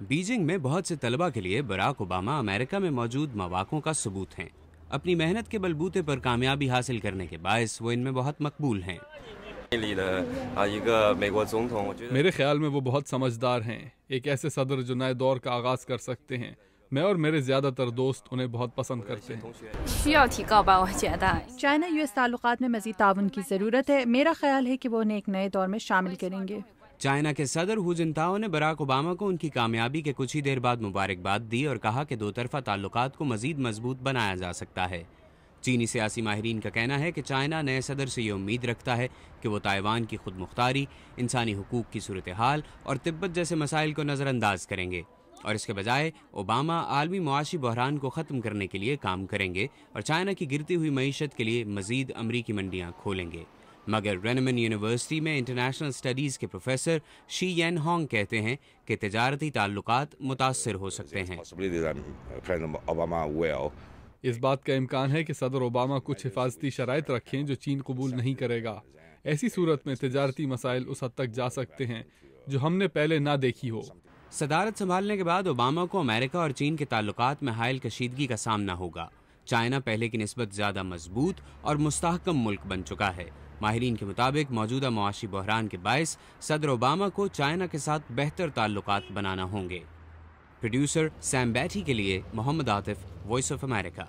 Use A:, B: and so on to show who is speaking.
A: Beijing में बहुत से तलबा के लिए बराक ओबामा अमेरिका में मौजूद मौक़ों का सबूत हैं। अपनी मेहनत के बलबूते पर कामयाबी हासिल करने के बायस वो इनमें बहुत मकबूल हैं।
B: मेरे ख्याल में वो बहुत समझदार हैं, एक ऐसे सदर जो नए दौर का आगाज़ कर सकते हैं। मैं और मेरे ज़्यादातर दोस्त उन्हें बहुत पसंद करते हैं।
C: चाइना यूएस ताल्लुकात में मज़ीद ताउन की ज़रूरत है। मेरा ख्याल है कि वो उन्हें एक नए दौर में शामिल करेंगे।
A: चाइना के सदर हू जिनताओ ने बराक ओबामा को उनकी कामयाबी के कुछ ही देर बाद मुबारकबाद दी और कहा कि दो तरफा ताल्लुकात को मज़ीद मजबूत बनाया जा सकता है। चीनी सियासी माहिरीन का कहना है कि चाइना नए सदर से ये उम्मीद रखता है कि वो ताइवान की खुद मुख्तारी, इंसानी हुकूक की सूरत हाल और तिब्बत जैसे मसाइल को नज़रअंदाज करेंगे और इसके बजाय ओबामा आलमी मुआशी बहरान को ख़त्म करने के लिए काम करेंगे और चाइना की गिरती हुई मईशत के लिए मज़ीद अमरीकी मंडियाँ खोलेंगे। मगर रेनमन यूनिवर्सिटी में इंटरनेशनल स्टडीज़ के प्रोफेसर शी येन होंग कहते हैं कि तिजारती ताल्लुकात मुतासर हो सकते हैं।
B: इस बात का इम्कान है कि सदर ओबामा कुछ हिफाजती शराइत रखें जो चीन कबूल नहीं करेगा। ऐसी सूरत में तिजारती मसाइल उस हद तक जा सकते हैं जो हमने पहले ना देखी हो।
A: सदारत संभालने के बाद ओबामा को अमेरिका और चीन के ताल्लुकात में हायल कशीदगी का सामना होगा। चाइना पहले की निस्बत ज़्यादा मजबूत और मुस्तहकम मुल्क बन चुका है। माहिरीन के मुताबिक मौजूदा मुआशी बहरान के बायस सदर ओबामा को चाइना के साथ बेहतर ताल्लुकात बनाना होंगे। प्रोड्यूसर सैम बैठी के लिए Mohammad Atif, voice of America.